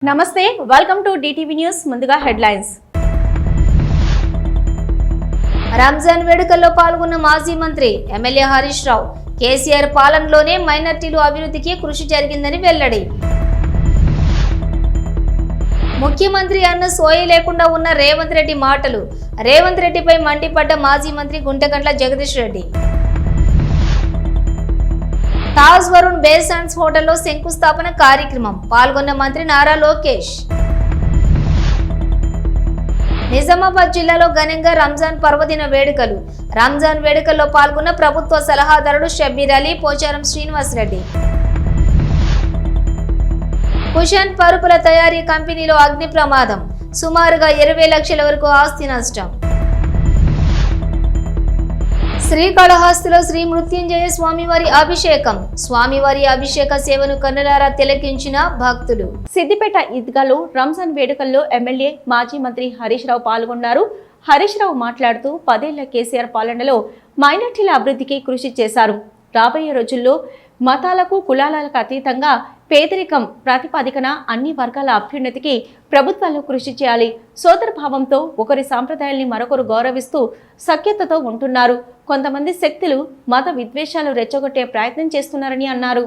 నమస్తే, welcome to DTV news. ముందుగా headlines. Ramzan వేడుకల్లో పాల్గొన్న మాజీ మంత్రి ఎమ్మెల్యే హరీష్ రావు కేసీఆర్ పాలనలోనే మైనార్టీలు అభివృద్ధికి కృషి జరిగిందని వెల్లడి. ముఖ్యమంత్రి అన్న సోయి లేకుండా ఉన్న రేవంత్ రెడ్డి మాటలు. రేవంత్ రెడ్డిపై మండిపడ్డ మాజీ మంత్రి గుంటగండ్ల జగదీష్ రెడ్డి. తాజ్ వరుణ్ బేస్ అండ్ హోటల్లో శంకుస్థాపన కార్యక్రమం పాల్గొన్న మంత్రి నారా లోకేష్. నిజామాబాద్ జిల్లాలో ఘనంగా రంజాన్ పర్వదిన వేడుకలు. రంజాన్ వేడుకల్లో పాల్గొన్న ప్రభుత్వ సలహాదారుడు షబ్బీర్ అలీ, పోచారం శ్రీనివాస్ రెడ్డి. కుషన్ పరుపుల తయారీ కంపెనీలో అగ్ని ప్రమాదం, సుమారుగా 20 లక్షల వరకు ఆస్తి నష్టం. శ్రీకాళహస్తిలో శ్రీ మృత్యుంజయ స్వామివారి అభిషేకం. స్వామివారి అభిషేక సేవను కన్నులారా తిలకించిన భక్తులు. సిద్దిపేట ఈద్గాలో రంజాన్ వేడుకల్లో ఎమ్మెల్యే మాజీ మంత్రి హరీష్ రావు పాల్గొన్నారు. హరీష్ రావు మాట్లాడుతూ 10 ఏళ్ల కేసీఆర్ పాలనలో మైనార్టీల అభివృద్ధికి కృషి చేశారు. రాబోయే రోజుల్లో మతాలకు కులాలకు అతీతంగా పేదరికం ప్రాతిపదికన అన్ని వర్గాల అభ్యున్నతికి ప్రభుత్వాలు కృషి చేయాలి. సోదరభావంతో ఒకరి సాంప్రదాయాల్ని మరొకరు గౌరవిస్తూ సఖ్యతతో ఉంటున్నారు. కొంతమంది శక్తులు మత విద్వేషాలు రెచ్చగొట్టే ప్రయత్నం చేస్తున్నారని అన్నారు.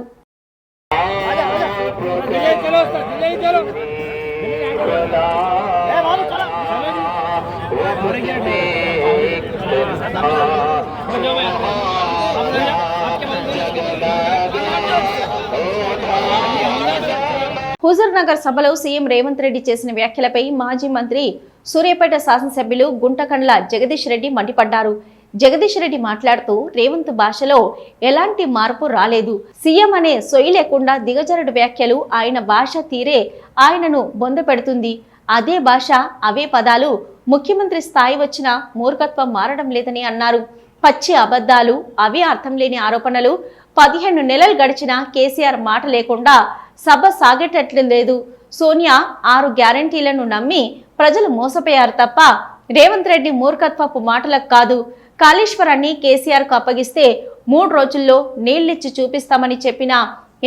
హుజూర్ నగర్ సభలో సీఎం రేవంత్ రెడ్డి చేసిన వ్యాఖ్యలపై మాజీ మంత్రి సూర్యాపేట శాసనసభ్యులు గుంటకండ్ల జగదీష్ రెడ్డి మండిపడ్డారు. జగదీష్ రెడ్డి మాట్లాడుతూ రేవంత్ భాషలో ఎలాంటి మార్పు రాలేదు. సీఎం అనే సొయి లేకుండా దిగజారుడు వ్యాఖ్యలు ఆయన భాష తీరే ఆయనను బొందపెడుతుంది. అదే భాష అవే పదాలు ముఖ్యమంత్రి స్థాయి వచ్చిన మూర్ఖత్వం మారడం లేదని అన్నారు. పచ్చి అబద్ధాలు, అవే అర్థం లేని ఆరోపణలు. 15 నెలలు గడిచినా కేసీఆర్ మాట లేకుండా సభ సాగేటట్లు లేదు. సోనియా 6 గ్యారంటీలను నమ్మి ప్రజలు మోసపోయారు తప్ప రేవంత్ రెడ్డి మూర్ఖత్వపు మాటలకు కాదు. కాళేశ్వరాన్ని కేసీఆర్కు అప్పగిస్తే 3 రోజుల్లో నీళ్లిచ్చి చూపిస్తామని చెప్పినా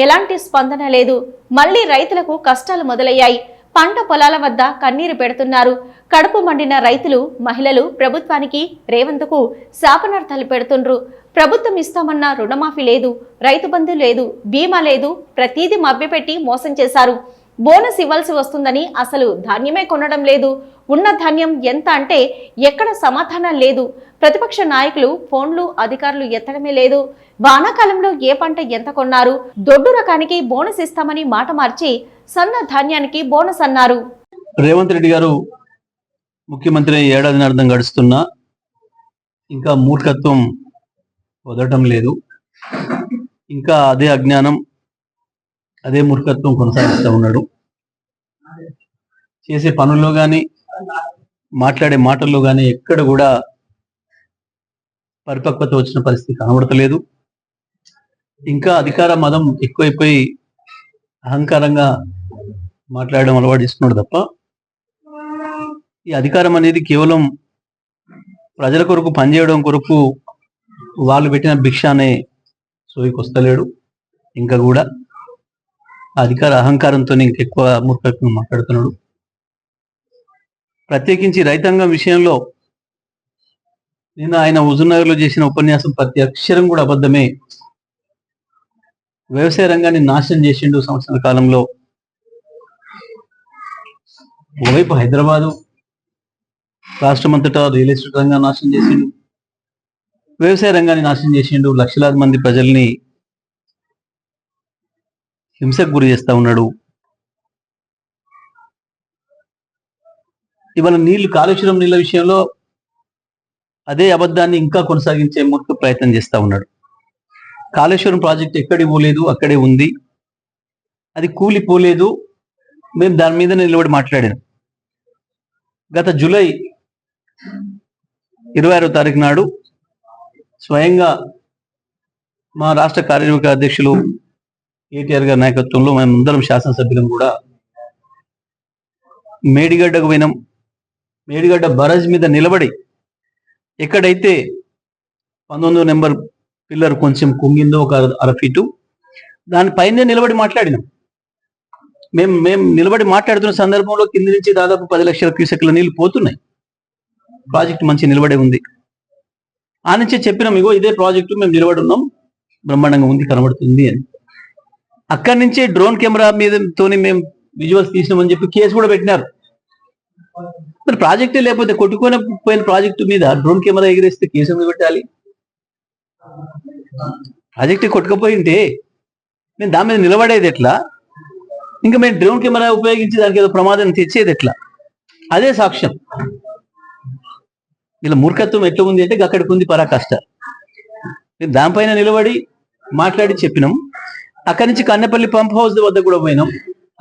ఎలాంటి స్పందన లేదు. మళ్లీ రైతులకు కష్టాలు మొదలయ్యాయి. పంట పొలాల వద్ద కన్నీరు పెడుతున్నారు. కడుపు మండిన రైతులు, మహిళలు ప్రభుత్వానికి రేవంత్కు శాపనార్థాలు పెడుతుండ్రు. ప్రభుత్వం ఇస్తామన్న రుణమాఫీ లేదు, రైతు బంధు లేదు, బీమా లేదు, ప్రతీది మభ్యపెట్టి మోసం చేశారు. బోనస్ ఇవ్వాల్సి వస్తుందని అసలు ధాన్యమే కొనడం లేదు. ఉన్న ధాన్యం ఎంత అంటే ఎక్కడ సమాధానం లేదు. ప్రతిపక్ష నాయకులు ఫోన్లు అధికారులు ఎత్తడమే లేదు. వానాకాలంలో ఏ పంట ఎంత కొన్నారు, దొడ్డు రకానికి బోనస్ ఇస్తామని మాట మార్చి సన్న ధాన్యానికి బోనస్ అన్నారు. రేవంత్ రెడ్డి గారు ముఖ్యమంత్రి ఏడాదిన్నర్థం గడుస్తున్నా ఇంకా మూర్ఖత్వం వదలటం లేదు. ఇంకా అదే అజ్ఞానం, అదే మూర్ఖత్వం కొనసాగిస్తూ ఉన్నాడు. చేసే పనుల్లో కానీ మాట్లాడే మాటల్లో కానీ ఎక్కడ కూడా పరిపక్వత వచ్చిన పరిస్థితి కనబడతలేదు. ఇంకా అధికార మదం ఎక్కువైపోయి అహంకారంగా మాట్లాడడం అలవాటు చేసుకున్నాడు తప్ప ఈ అధికారం అనేది కేవలం ప్రజల కొరకు పనిచేయడం కొరకు వాళ్ళు పెట్టిన భిక్ష అనే సోయికి వస్తలేడు. ఇంకా కూడా అధికార అహంకారంతో ఇంకెక్కువ మూర్ఖత్వం మాట్లాడుతున్నాడు. ప్రత్యేకించి రైతాంగం విషయంలో నేను ఆయన హుజూర్నగర్లో చేసిన ఉపన్యాసం ప్రతి అక్షరం కూడా అబద్ధమే. వ్యవసాయ రంగాన్ని నాశనం చేసిండు సంవత్సరాల కాలంలో. ఒకవైపు హైదరాబాదు రాష్ట్రమంతటా రియల్ ఎస్టేట్ రంగాన్ని నాశనం చేసిండు, వ్యవసాయ రంగాన్ని నాశనం చేసిండు, లక్షలాది మంది ప్రజల్ని హింసకు గురి చేస్తా ఉన్నాడు. ఇవాళ కాళేశ్వరం నీళ్ళ విషయంలో అదే అబద్ధాన్ని ఇంకా కొనసాగించే మూర్ఖ ప్రయత్నం చేస్తా ఉన్నాడు. కాళేశ్వరం ప్రాజెక్ట్ ఎక్కడికి పోలేదు, అక్కడే ఉంది. అది కూలిపోలేదు. మేము దాని మీద నిలబడి మాట్లాడాను. గత జూలై 26వ తారీఖు నాడు స్వయంగా మా రాష్ట్ర కార్యనిర్వాహక అధ్యక్షులు కేటీఆర్ గారి నాయకత్వంలో మేమందరం శాసనసభ్యులం కూడా మేడిగడ్డకు పోయినాం. మేడిగడ్డ బరాజ్ మీద నిలబడి ఎక్కడైతే 19వ నెంబర్ పిల్లర్ కొంచెం కుంగిందో ఒక 1/2 ఫీటు దానిపైనే నిలబడి మాట్లాడినాం. మేము నిలబడి మాట్లాడుతున్న సందర్భంలో కింది నుంచి దాదాపు 10 లక్షల క్యూసెక్ల నీళ్లు పోతున్నాయి. ప్రాజెక్ట్ మంచి నిలబడే ఉంది. ఆ నుంచే చెప్పినాం, ఇగో ఇదే ప్రాజెక్టు మేము నిలబడి ఉన్నాం, బ్రహ్మాండంగా ఉంది, కనబడుతుంది అని. అక్కడి నుంచే డ్రోన్ కెమెరా మీదతోని మేము విజువల్స్ తీసినామని చెప్పి కేసు కూడా పెట్టినారు. మరి ప్రాజెక్టే లేకపోతే కొట్టుకొని పోయిన ప్రాజెక్టు మీద డ్రోన్ కెమెరా ఎగిరేస్తే కేసు ఎందుకు పెట్టాలి? ప్రాజెక్టే కొట్టుకుపోయింటే మేము దాని మీద నిలబడేది ఎట్లా? ఇంకా మేము డ్రోన్ కెమెరా ఉపయోగించి దానికి ఏదో ప్రమాదం తెచ్చేది ఎట్లా? అదే సాక్ష్యం. ఇలా మూర్ఖత్వం ఎట్లా ఉంది అంటే అక్కడికి ఉంది పరాకాష్ట. మేము దానిపైన నిలబడి మాట్లాడి చెప్పినాం. అక్కడి నుంచి కన్నెపల్లి పంప్ హౌస్ వద్ద కూడా పోయినాం,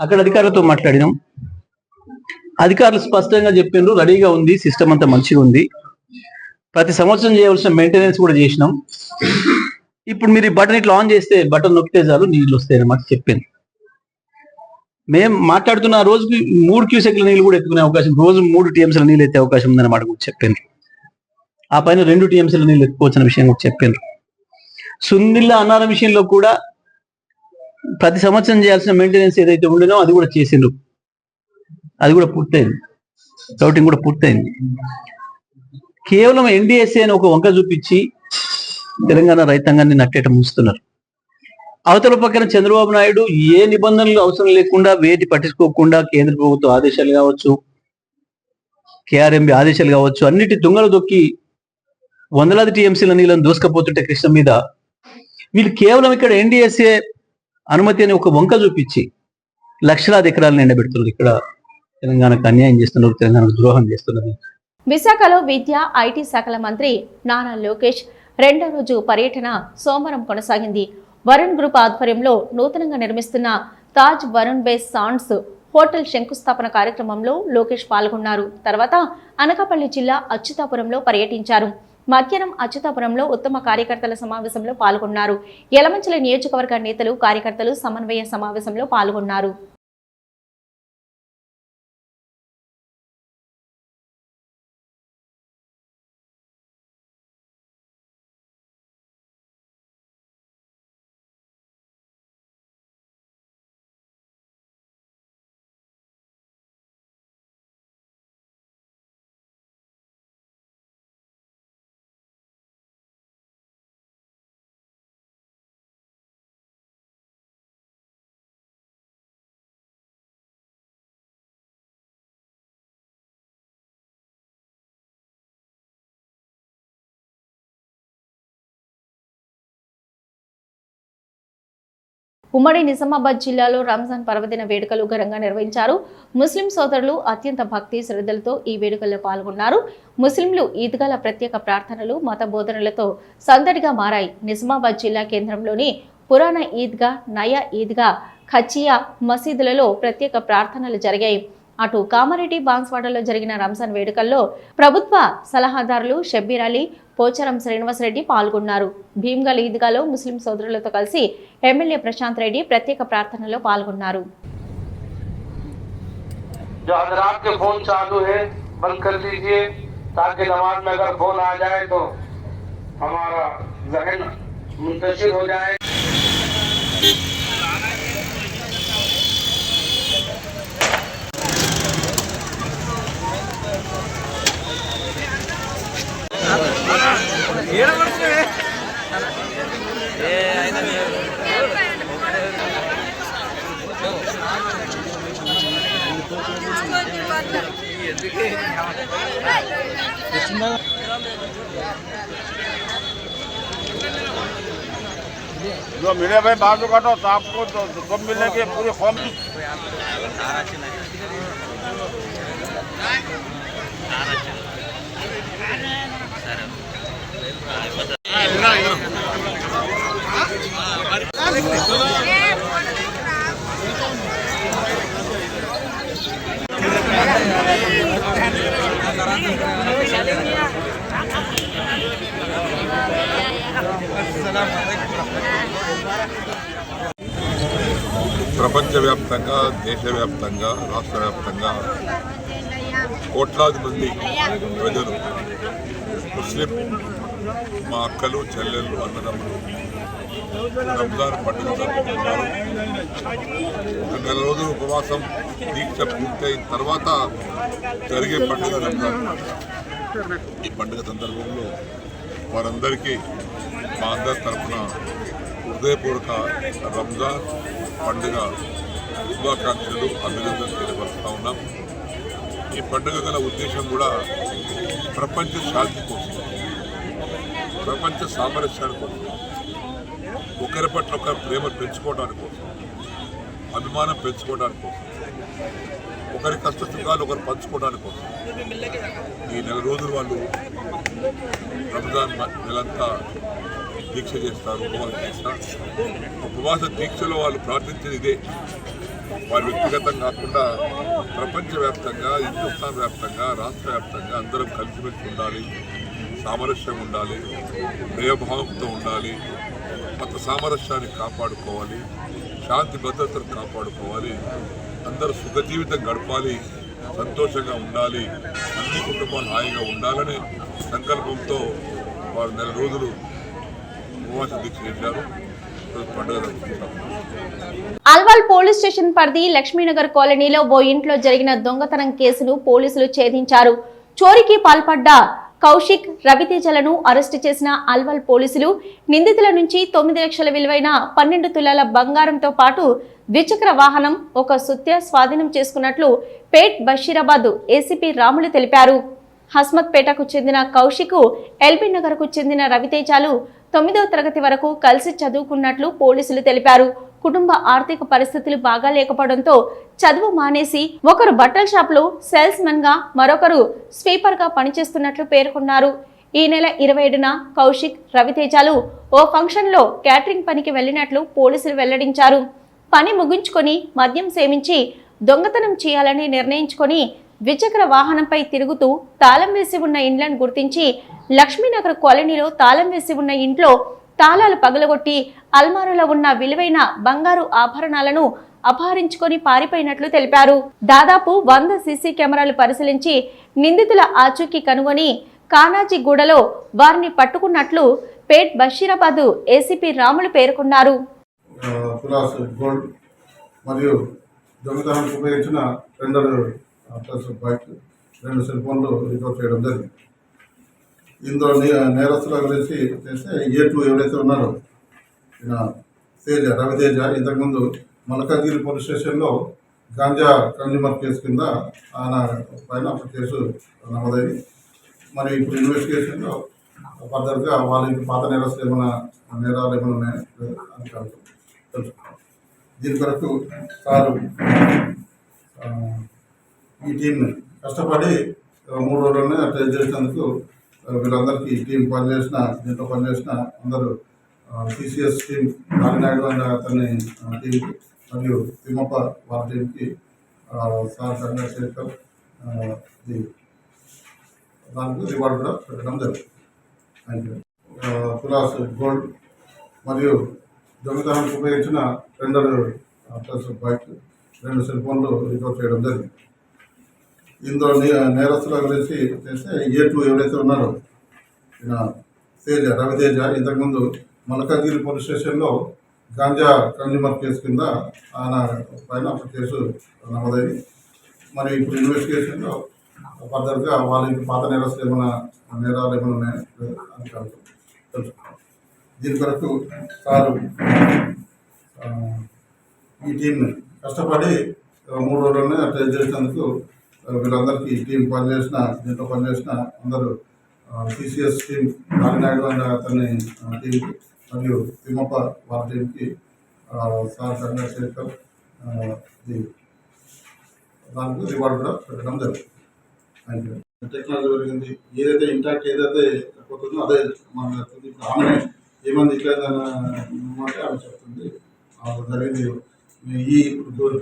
అక్కడ అధికారులతో మాట్లాడినాం. అధికారులు స్పష్టంగా చెప్పిండ్రు, రెడీగా ఉంది, సిస్టమ్ అంతా మంచిగా ఉంది, ప్రతి సంవత్సరం చేయవలసిన మెయింటెనెన్స్ కూడా చేసినాం. ఇప్పుడు మీరు ఈ బటన్ ఇట్లా ఆన్ చేస్తే, బటన్ నొక్కితే చాలు నీళ్ళు వస్తాయి అన్నమాట చెప్పింది. మేము మాట్లాడుతున్న రోజుకి 3 క్యూసెక్ల నీళ్ళు కూడా ఎత్తుకునే అవకాశం, రోజు 3 టీఎంసీల నీళ్ళు ఎత్తే అవకాశం ఉందన్నమాట కూడా చెప్పిండ్రు. ఆ పైన 2 టీఎంసీల నీళ్ళు ఎత్తుకోవచ్చిన విషయం కూడా చెప్పిండ్రు. సుందిల్లా అన్నారం విషయంలో కూడా ప్రతి సంవత్సరం చేయాల్సిన మెయింటెనెన్స్ ఏదైతే ఉండేనో అది కూడా చేసిండ్రు, అది కూడా పూర్తయింది, రౌటింగ్ కూడా పూర్తయింది. కేవలం ఎన్డీఎస్ఏ అని ఒక వంక చూపించి తెలంగాణ రైతాంగాన్ని నట్టేట ముంచుతున్నారు. అవతల పక్కన చంద్రబాబు నాయుడు ఏ నిబంధనలు అవసరం లేకుండా, వేటి పట్టించుకోకుండా కేంద్ర ప్రభుత్వ ఆదేశాలు కావచ్చు, కేఆర్ఎంబి ఆదేశాలు కావచ్చు, అన్నిటి తుంగలు దొక్కి వందలాది టీఎంసీల నీళ్ళని దూసుకపోతుంటే కృష్ణ మీద వీళ్ళు కేవలం ఇక్కడ ఎన్డీఎస్ఏ అనుమతి అని ఒక వంక చూపించి లక్షలాది ఎకరాలను ఎండబెడుతున్నారు. ఇక్కడ తెలంగాణకు అన్యాయం చేస్తున్నారు, తెలంగాణకు ద్రోహం చేస్తున్నారు. విశాఖలో విద్య, ఐటీ శాఖల మంత్రి నారా లోకేష్ 2వ రోజు పర్యటన సోమవారం కొనసాగింది. వరుణ్ గ్రూప్ ఆధ్వర్యంలో నూతనంగా నిర్మిస్తున్న Taj Varun base sands hotel శంకుస్థాపన కార్యక్రమంలో లోకేష్ పాల్గొన్నారు. తర్వాత అనకాపల్లి జిల్లా అచ్యుతాపురంలో పర్యటించారు. మధ్యాహ్నం అచ్యుతాపురంలో ఉత్తమ కార్యకర్తల సమావేశంలో పాల్గొన్నారు. యలమంచిలి నియోజకవర్గ నేతలు, కార్యకర్తలు సమన్వయ సమావేశంలో పాల్గొన్నారు. ఉమ్మడి నిజామాబాద్ జిల్లాలో రంజాన్ పర్వదిన వేడుకలు ఘనంగా నిర్వహించారు. ముస్లిం సోదరులు అత్యంత భక్తి శ్రద్ధలతో ఈ వేడుకల్లో పాల్గొన్నారు. ముస్లింలు ఈద్గాల ప్రత్యేక ప్రార్థనలు, మత బోధనలతో సందడిగా మారాయి. నిజామాబాద్ జిల్లా కేంద్రంలోని పురాణ ఈద్గా, నయా ఈద్గా, ఖచ్చియా మసీదులలో ప్రత్యేక ప్రార్థనలు జరిగాయి. అటు కామారెడ్డి, బాన్స్వాడలో జరిగిన రంజాన్ వేడుకల్లో ప్రభుత్వ సలహాదారులు షబ్బీర్ అలీ, పోచారం శ్రీనివాసరెడ్డి పాల్గొన్నారు. భీమ్గల్ ఈద్గాలో ముస్లిం సోదరులతో కలిసి ఎమ్మెల్యే ప్రశాంత్ రెడ్డి ప్రత్యేక ప్రార్థనలో పాల్గొన్నారు. जो मिले भाई बाजू काटो तो आपको तो मिलेगी पूरी फॉर्म। ప్రపంచవ్యాప్తంగా, దేశవ్యాప్తంగా, రాష్ట్ర వ్యాప్తంగా కోట్లాది మంది ప్రజలు ముస్లిం మా అక్కలు చెల్లెళ్ళు అన్నదమ్ములు రంజాన్ పండుగ జరుపుకుంటున్నారు. ఒక నెల రోజులు ఉపవాసం దీక్ష పూర్తయిన తర్వాత జరిగే పండుగ రంజాన్ పండుగ. ఈ పండుగ సందర్భంలో వారందరికీ మా అందరి తరఫున హృదయపూర్వక రంజాన్ పండుగ శుభాకాంక్షలు అభినందనలు తెలియపరుస్తూ ఉన్నాం. ఈ పండుగ గల ఉద్దేశం కూడా ప్రపంచ శాంతి కోసం, ప్రపంచ సామరస్యాని కోసం, ఒకరి పట్ల ఒకరి ప్రేమ పెంచుకోవడానికి కోసం, అభిమానం పెంచుకోవడానికి కోసం, ఒకరి కష్ట సుఖాలు ఒకరు పంచుకోవడానికి కోసం ఈ నెల రోజులు వాళ్ళు రంజాన్ నెలంతా దీక్ష చేస్తారు, ఉపవాసం చేస్తారు. ఉపవాస దీక్షలో వాళ్ళు ప్రార్థించేది ఇదే. వారు వ్యక్తిగతం కాకుండా ప్రపంచవ్యాప్తంగా, హిందుస్థాన్ వ్యాప్తంగా, రాష్ట్ర వ్యాప్తంగా అందరం కలిసిమెలిసి ఉండాలి, సామరస్యం ఉండాలి, ప్రియభావంతో ఉండాలి, మత సామరస్యాన్ని కాపాడుకోవాలి, శాంతి భద్రతను కాపాడుకోవాలి, అందరూ సుఖ జీవితం గడపాలి, సంతోషంగా ఉండాలి, అన్ని కుటుంబాలు హాయిగా ఉండాలనే సంకల్పంతో వారు నెల రోజులు ఉపవాస దీక్ష చేశారు. పండుగ జరుపుకుంటారు. అల్వాల్ పోలీస్ స్టేషన్ పరిధి లక్ష్మీనగర్ కాలనీలో ఓ ఇంట్లో జరిగిన దొంగతనం కేసును పోలీసులు ఛేదించారు. చోరీకి పాల్పడ్డ కౌశిక్, రవితేజలను అరెస్టు చేసిన అల్వాల్ పోలీసులు నిందితుల నుంచి 9 లక్షల విలువైన 12 తులాల బంగారంతో పాటు ద్విచక్ర వాహనం, ఒక సుత్య స్వాధీనం చేసుకున్నట్లు పేట్ బషీరాబాద్ ఏసీపీ రాములు తెలిపారు. హస్మత్పేటకు చెందిన కౌశిక్, ఎల్బీ నగర్కు చెందిన రవితేజాలు 9వ తరగతి వరకు కలిసి చదువుకున్నట్లు పోలీసులు తెలిపారు. కుటుంబ ఆర్థిక పరిస్థితులు బాగా లేకపోవడంతో చదువు మానేసి ఒకరు బట్టల షాప్లో సేల్స్ మెన్ గా, మరొకరు స్వీపర్ గా పనిచేస్తున్నట్లు పేర్కొన్నారు. ఈ నెల 27న కౌశిక్, రవితేజాలు ఓ ఫంక్షన్ లో క్యాటరింగ్ పనికి వెళ్లినట్లు పోలీసులు వెల్లడించారు. పని ముగించుకొని మద్యం సేవించి దొంగతనం చేయాలని నిర్ణయించుకొని ద్విచక్ర వాహనంపై తిరుగుతూ తాళం వేసి ఉన్న ఇండ్లను గుర్తించి లక్ష్మీనగర్ కాలనీలో తాళం వేసి ఉన్న ఇంట్లో తాళాలు పగలగొట్టి అల్మారాలో ఉన్న విలువైన బంగారు ఆభరణాలను అపహరించుకొని పారిపోయినట్లు తెలిపారు. దాదాపు 100 సీసీ కెమెరాలు పరిశీలించి నిందితుల ఆచూకీ కనుగొని కానాజీగూడలో వారిని పట్టుకున్నట్లు పేట్ బషీరాబాద్ ఏసీపీ రాములు పేర్కొన్నారు. మరియు దొంగతనానికి ఉపయోగించిన 2 బైక్, 2 సెల్ ఫోన్లు రికవర్ చేయడం జరిగింది. ఇందులో నేరస్తుల గురించి చేస్తే A2 ఎవరైతే ఉన్నారో రవితేజ ఇంతకుముందు మల్కాజ్గిరి పోలీస్ స్టేషన్లో గాంజా కన్జ్యూమర్ కేసు కింద ఆయన పైన ఒక కేసు నమోదైంది. మరి ఇప్పుడు ఇన్వెస్టిగేషన్లో ఫర్దర్గా వాళ్ళకి పాత నేరస్తులు నేరాలు ఏమైనా ఉన్నాయో అని తెలుసుకున్నాం. దీని కొరకు సారు ఈ టీంని కష్టపడి 3 రోజుల్లోనే ట్రేస్ చేసినందుకు వీళ్ళందరికీ టీం దీంట్లో పనిచేసిన అందరూ TCS టీం, నారాయణ అనే అతని టీంకి మరియు తిమ్మప్ప వాళ్ళ టీంకి సార్ చంద్రశేఖర్ దానికి రివార్డు కూడా పెట్టడం జరుగుతుంది. Thank you. తులాస్ గోల్డ్ మరియు దొంగతనానికి ఉపయోగించిన 2 బైక్, 2 సెల్ ఫోన్లు రికవర్ చేయడం జరిగింది. ఇందులో నేరస్తుల గురించి చేస్తే A2 ఎవరైతే ఉన్నారో రవితేజ ఇంతకుముందు మల్కాజ్గిరి పోలీస్ స్టేషన్లో గాంజా కన్జ్యూమర్ కేసు కింద ఆయన పైన ఒక కేసు నమోదైంది. మరి ఇప్పుడు ఇన్వెస్టిగేషన్లో ఫర్దర్గా వాళ్ళకి పాత నేరస్తులు నేరాలు ఏమైనా ఉన్నాయో అని తెలుసుకున్నాం. దీని కొరకు సారు ఈ టీంని కష్టపడి 3 రోజుల్లోనే ట్రేస్ చేసినందుకు వీళ్ళందరికీ టీం దీంట్లో పనిచేసిన అందరూ TCS టీం, నారాయణ అనే అతని టీంకి మరియు తిమ్మప్ప వాళ్ళ టీంకి సార్ చంద్రశేఖర్ దానికి రివార్డు కూడా పెట్టడం జరుగుతుంది. Thank you. టెక్నాలజీ పెరిగింది, ఏదైతే ఇంటాక్ట్ ఏదైతే పోతుందో అదే మన ఆమె ఏమంది ఇట్లేదంటే ఆమె చెప్తుంది జరిగింది. ఈ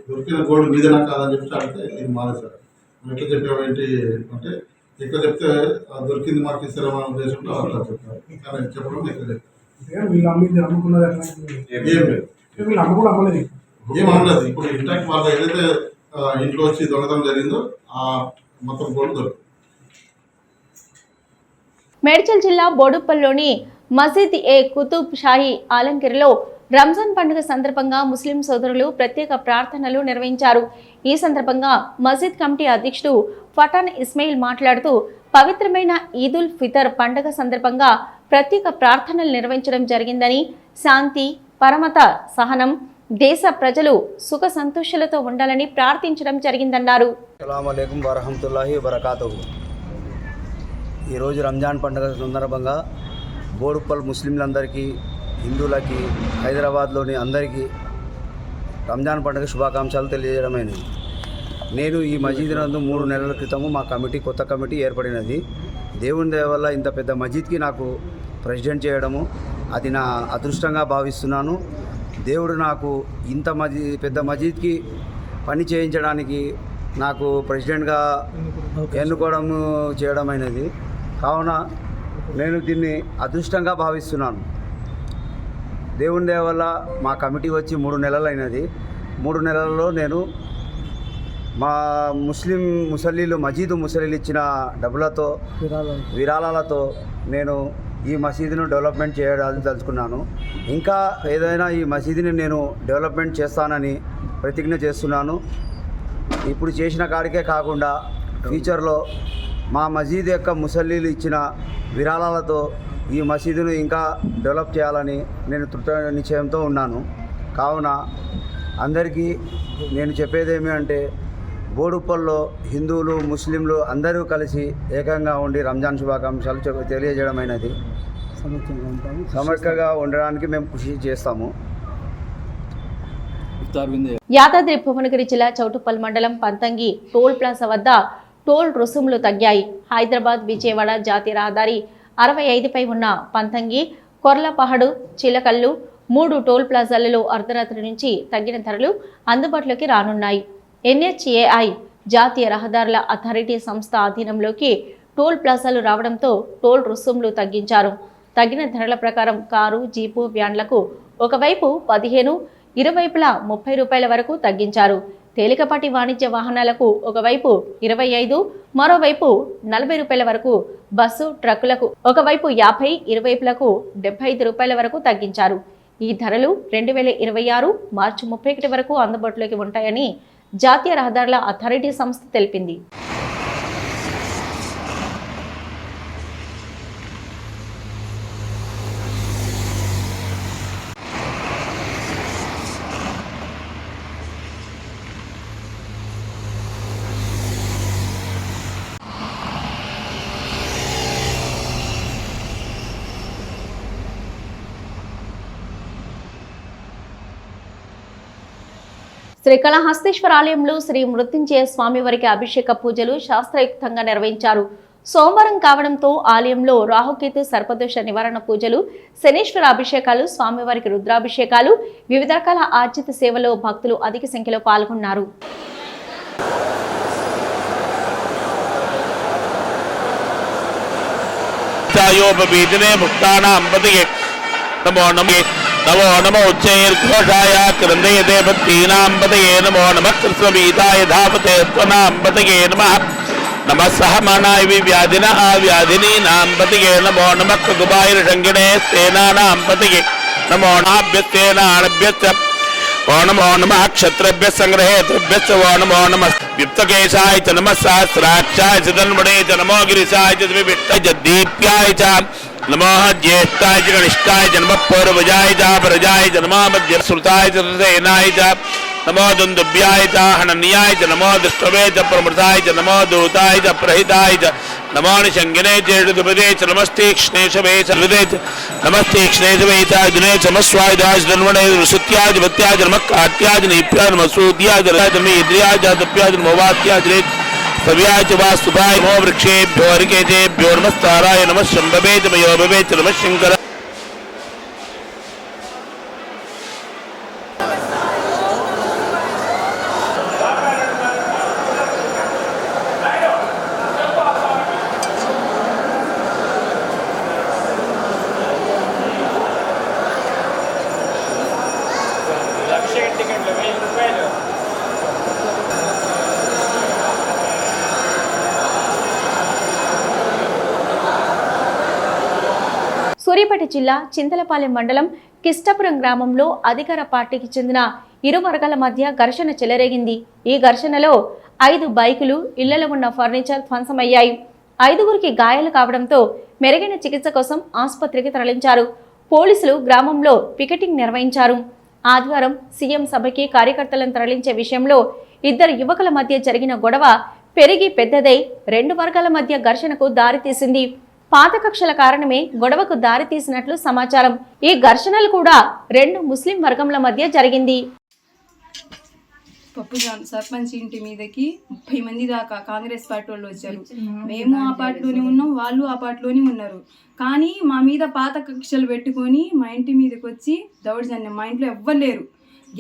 దొరికిన గోల్డ్ మీదేనా కాదని చెప్పి అడిగితే ఇది మాదే సార్. ఎట్లా చెప్పావు ఏంటి అంటే ఎక్కడ చెప్తే దొరికింది మాకు ఇస్తారన్న ఉద్దేశంలో అట్లా చెప్తారు. కానీ చెప్పడం ఎక్కడ ఏమనలేదు. ఇప్పుడు ఇంటాక్ట్ వాళ్ళ ఏదైతే ఇంట్లో వచ్చి దొంగతనం జరిగిందో ఆ మొత్తం గోల్డ్ దొరుకుతుంది. మేడ్చల్ జిల్లా బోడుప్పల్లోని మసీద్ ఏ కుతుబ్ షాహీ ఆలంగిరిలో రంజాన్ పండుగ సందర్భంగా ముస్లిం సోదరులు ప్రత్యేక ప్రార్థనలు నిర్వహించారు. ఈ సందర్భంగా మసీద్ కమిటీ అధ్యక్షుడు ఫటాన్ ఇస్మాయిల్ మాట్లాడుతూ పవిత్రమైన ఈదుల్ ఫితర్ పండుగ సందర్భంగా ప్రత్యేక ప్రార్థనలు నిర్వహించడం జరిగిందని, శాంతి, పరమత, సహనం, దేశ ప్రజలు సుఖ సంతోషాలతో ఉండాలని ప్రార్థించడం జరిగిందన్నారు. అస్సలాము అలైకుం వరహమతుల్లాహి వబరకాతుహు. ఈరోజు రంజాన్ పండుగ సందర్భంగా బోడుప్పల్ ముస్లింలందరికీ, హిందువులకి, హైదరాబాద్లోని అందరికీ రంజాన్ పండుగ శుభాకాంక్షలు తెలియజేయడమైనది. నేను ఈ మసీద్ నందు 3 నెలల క్రితము మా కొత్త కమిటీ ఏర్పడినది. దేవుని దయ వల్ల ఇంత పెద్ద మసీద్కి నాకు ప్రెసిడెంట్ చేయడము అది నా అదృష్టంగా భావిస్తున్నాను. దేవుడు నాకు ఇంత పెద్ద మసీద్కి పని చేయించడానికి నాకు ప్రెసిడెంట్గా ఎన్నుకోవడం చేయడమైనది. కావున నేను దీన్ని అదృష్టంగా భావిస్తున్నాను. దేవుని దయ వల్ల మా కమిటీ వచ్చి 3 నెలలైనది. 3 నెలల్లో నేను మా ముసలీలు ఇచ్చిన డబ్బులతో, విరాళాలతో నేను ఈ మసీదును డెవలప్మెంట్ చేయదలుచుకున్నాను. ఇంకా ఏదైనా ఈ మసీదుని నేను డెవలప్మెంట్ చేస్తానని ప్రతిజ్ఞ చేస్తున్నాను. ఇప్పుడు చేసిన కాడికే కాకుండా ఫ్యూచర్లో మా మసీదు యొక్క ముసలీలు ఇచ్చిన విరాళాలతో ఈ మసీదును ఇంకా డెవలప్ చేయాలని నేను దృఢ నిశ్చయంతో ఉన్నాను. కావున అందరికీ నేను చెప్పేదేమి అంటే, బోడుప్పల్లో హిందువులు, ముస్లింలు అందరూ కలిసి ఏకంగా ఉండి రంజాన్ శుభాకాంక్షలు తెలియజేయడమైనది. సమగ్రంగా ఉండడానికి మేము కృషి చేస్తాము. యాదాద్రి భువనగిరి జిల్లా చౌటుప్పల్ మండలం పంతంగి టోల్ ప్లాజా వద్ద టోల్ రుసుములు తగ్గాయి. హైదరాబాద్ విజయవాడ జాతీయ రహదారి 65పై ఉన్న పంతంగి, కొర్లపహడు, చిలకల్లు 3 టోల్ ప్లాజాలలో అర్ధరాత్రి నుంచి తగ్గిన ధరలు అందుబాటులోకి రానున్నాయి. NHAI జాతీయ రహదారుల అథారిటీ సంస్థ అధీనంలోకి టోల్ ప్లాజాలు రావడంతో టోల్ రుసుములు తగ్గించారు. తగ్గిన ధరల ప్రకారం కారు, జీపు, వ్యాన్లకు ఒకవైపు 15, ఇరువైపులా 30 రూపాయల వరకు తగ్గించారు. తేలికపాటి వాణిజ్య వాహనాలకు ఒకవైపు 25, మరోవైపు 40 రూపాయల వరకు, బస్సు, ట్రక్కులకు ఒకవైపు 50, ఇరువైపులకు 75 రూపాయల వరకు తగ్గించారు. ఈ ధరలు 2026 మార్చి 31 వరకు అందుబాటులోకి ఉంటాయని జాతీయ రహదారుల అథారిటీ సంస్థ తెలిపింది. శ్రీకాళహస్తీశ్వర ఆలయంలో శ్రీ మృత్యుంజయ స్వామివారికి అభిషేక పూజలు శాస్త్రయుక్తంగా నిర్వహించారు. సోమవారం కావడంతో ఆలయంలో రాహుకేతు సర్పదోష నివారణ పూజలు, శనీశ్వర అభిషేకాలు, స్వామివారికి రుద్రాభిషేకాలు, వివిధ రకాల ఆర్జిత సేవలో భక్తులు అధిక సంఖ్యలో పాల్గొన్నారు. नमो नमो उच्चैर्घोषाय क्रन्दयते भक्तीनां पतये नमो नमः कृष्णवीताय धावते त्वनां पतये नमः नमः सहमानाय व्याधिनः व्याधिनीनां पतये नमो नमः कृतुबायुर्षङ्गिणे स्तेनानां पतये नमो नाभ्यस्तेनाभ्यश्च ओ नमो नमः क्षत्रभ्यः सङ्ग्रहेतृभ्यश्च ओ नमो नमः विप्तकेशाय च नमः सहस्राक्षाय च तन्मणे च नमो गिरिशाय च विविष्टाय च दीप्याय च नमो ज्येष्ठाय च कनिष्ठाय च नमः पूर्वजाय च प्रजाय च नमो मध्यश्रुताय च सेनाय च नमो दुन्दुभ्याय च हनन्याय च नमो दृष्टवे च प्रमृताय च नमो दूताय च प्रहिताय च नमो निषङ्गिने चेषुपदे च नमस्तीक्ष्णेशवे च हृदे च नमस्तीक्ष्णेशवे च दिने च नमस्वायुधाय च धन्वने ऋषुत्याय च भत्याय च नमः काट्याय च नीप्याय च नमसूद्याय च इन्द्रियाय च तप्याय च नमोवात्याय च सव्याय च वास्तुभाय नमो वृक्षेभ्यो हरिकेशेभ्यो नमस्ताराय नमः शम्भवे च मयोभवे च नमः शङ्कर సూర్యాపేట జిల్లా చింతలపాలెం మండలం కిష్టపురం గ్రామంలో అధికార పార్టీకి చెందిన ఇరు వర్గాల మధ్య ఘర్షణ చెలరేగింది. ఈ ఘర్షణలో 5 బైకులు, ఇళ్లలో ఉన్న ఫర్నిచర్ ధ్వంసమయ్యాయి. 5గురికి గాయాలు కావడంతో మెరుగైన చికిత్స కోసం ఆసుపత్రికి తరలించారు. పోలీసులు గ్రామంలో పికెటింగ్ నిర్వహించారు. ఆదివారం సీఎం సభకి కార్యకర్తలను తరలించే విషయంలో 2 యువకుల మధ్య జరిగిన గొడవ పెరిగి పెద్దదై 2 వర్గాల మధ్య ఘర్షణకు దారితీసింది. పాత కక్షల కారణమే గొడవకు దారితీసినట్లు సమాచారం. ఈ ఘర్షణలు కూడా 2 ముస్లిం వర్గంల మధ్య జరిగింది. పప్పు సర్పంచ్ ఇంటి మీదకి 30 మంది దాకా కాంగ్రెస్ పార్టీ వాళ్ళు వచ్చారు. మేము ఆ పార్టీలోనే ఉన్నాం, వాళ్ళు ఆ పార్టీలోనే ఉన్నారు. కానీ మా మీద పాత కక్షలు పెట్టుకొని మా ఇంటి మీదకి వచ్చి దౌర్జన్యం. మా ఇంట్లో ఎవ్వరు లేరు.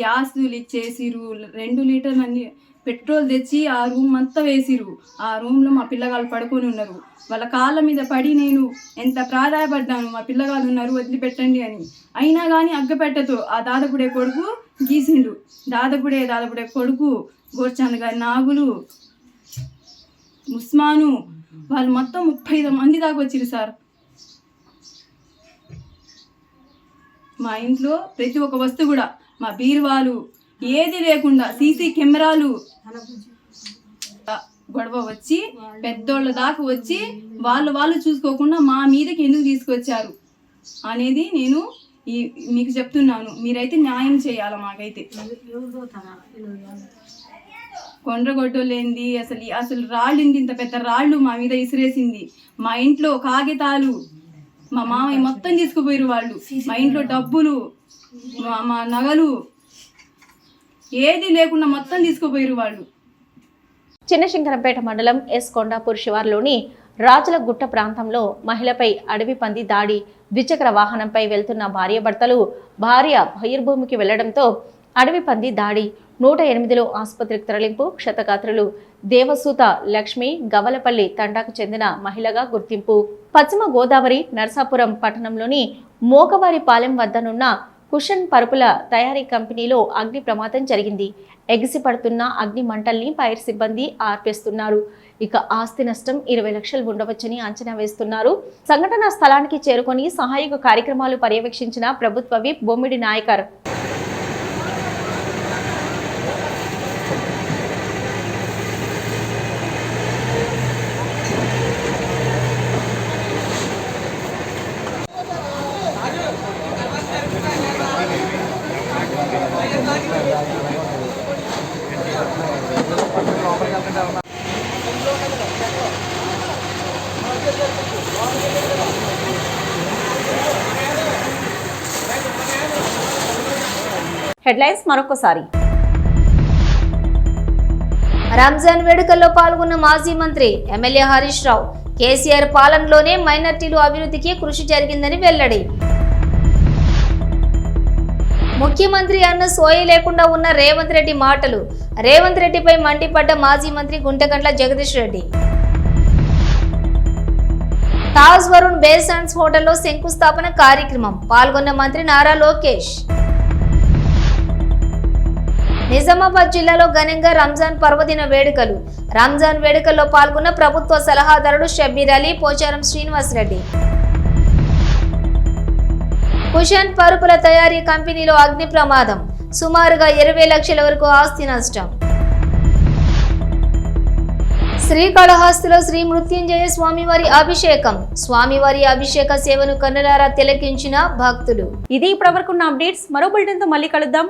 గ్యాస్ లీక్ చేసిరు, 2 లీటర్లు అన్ని పెట్రోల్ తెచ్చి ఆ రూమ్ అంతా వేసిరు. ఆ రూమ్లో మా పిల్లగాళ్ళు పడుకొని ఉన్నారు. వాళ్ళ కాళ్ళ మీద పడి నేను ఎంత ప్రాధాయపడ్డాను, మా పిల్లగాళ్ళు ఉన్నారు వదిలిపెట్టండి అని. అయినా కానీ అగ్గపెట్టతో ఆ దాదాపుడే కొడుకు గీసిండు. దాదాపుడే కొడుకు గోర్చాన్ గారి నాగులు, ఉస్మాను వాళ్ళు మొత్తం 35 మంది దాకా వచ్చిరు సార్. మా ఇంట్లో ప్రతి ఒక్క వస్తువు కూడా, మా బీరువాలు ఏది లేకుండా సీసీ కెమెరాలు గొడవ వచ్చి పెద్దోళ్ళ దాకా వచ్చి వాళ్ళు చూసుకోకుండా మా మీదకి ఎందుకు తీసుకొచ్చారు అనేది నేను మీకు చెప్తున్నాను. మీరైతే న్యాయం చేయాలి. మాకైతే కొండ్రగొడ్డోలేంది, అసలు రాళ్ళింది, ఇంత పెద్ద రాళ్ళు మా మీద ఇసిరేసింది. మా ఇంట్లో కాగితాలు మా మామయ్య మొత్తం తీసుకుపోయారు వాళ్ళు. మా ఇంట్లో డబ్బులు, మా నగలు ఏది లేకుండా మొత్తం తీసుకుపోయారు వాళ్ళు. చిన్నశంకరంపేట మండలం ఎస్ కొండాపూర్ శివార్లోని రాజుల గుట్ట ప్రాంతంలో మహిళపై అడవి పంది దాడి. ద్విచక్ర వాహనంపై వెళ్తున్న భార్యాభర్తలు భార్య బహిర్భూమికి వెళ్లడంతో అడవి పంది దాడి. 108లో ఆసుపత్రికి తరలింపు. క్షతగాత్రులు దేవసూత లక్ష్మి గవలపల్లి తండాకు చెందిన మహిళగా గుర్తింపు. పశ్చిమ గోదావరి నర్సాపురం పట్టణంలోని మోకవారిపాలెం వద్దనున్న కుషన్ పరుపుల తయారీ కంపెనీలో అగ్ని ప్రమాదం జరిగింది. ఎగిసిపడుతున్న అగ్ని మంటల్ని ఫైర్ సిబ్బంది ఆర్పేస్తున్నారు. ఇక ఆస్తి నష్టం 20 లక్షలు ఉండవచ్చని అంచనా వేస్తున్నారు. సంఘటనా స్థలానికి చేరుకొని సహాయక కార్యక్రమాలు పర్యవేక్షించిన ప్రభుత్వ విప్ బొమ్మిడి నాయకర్. హెడ్లైన్స్ మరొకసారి. రంజాన్ వేడుకల్లో పాల్గొన్న మాజీ మంత్రి ఎమ్మెల్యే హరీష్ రావు కేసీఆర్ పాలనలోనే మైనార్టీలు అభివృద్ధికి కృషి జరిగిందని వెల్లడి. ముఖ్యమంత్రి అన్న సోయి లేకుండా ఉన్న రేవంత్ రెడ్డి మాటలు. రేవంత్ రెడ్డిపై మండిపడ్డ మాజీ మంత్రి గుంటగండ్ల జగదీష్ రెడ్డి. తాజ్ వరుణ్ బేసన్స్ హోటల్లో శంకుస్థాపన కార్యక్రమం. పాల్గొన్న మంత్రి నారా లోకేష్. నిజామాబాద్ జిల్లాలో ఘనంగా రంజాన్ పర్వదిన వేడుకలు. రంజాన్ వేడుకల్లో పాల్గొన్న ప్రభుత్వ సలహాదారుడు షబ్బీర్ అలీ, పోచారం శ్రీనివాస్ రెడ్డి. కుషన్ పరుపుల తయారీ కంపెనీలో అగ్ని ప్రమాదం. సుమారుగా 20 లక్షల వరకు ఆస్తి నష్టం. శ్రీకాళహస్తిలో శ్రీ మృత్యుంజయ స్వామివారి అభిషేకం. స్వామివారి అభిషేక సేవను కన్నులారా తిలకించిన భక్తులు. ఇది ఇప్పటివరకున్న అప్డేట్స్. మరో బులెటిన్తో మళ్ళీ కలుద్దాం.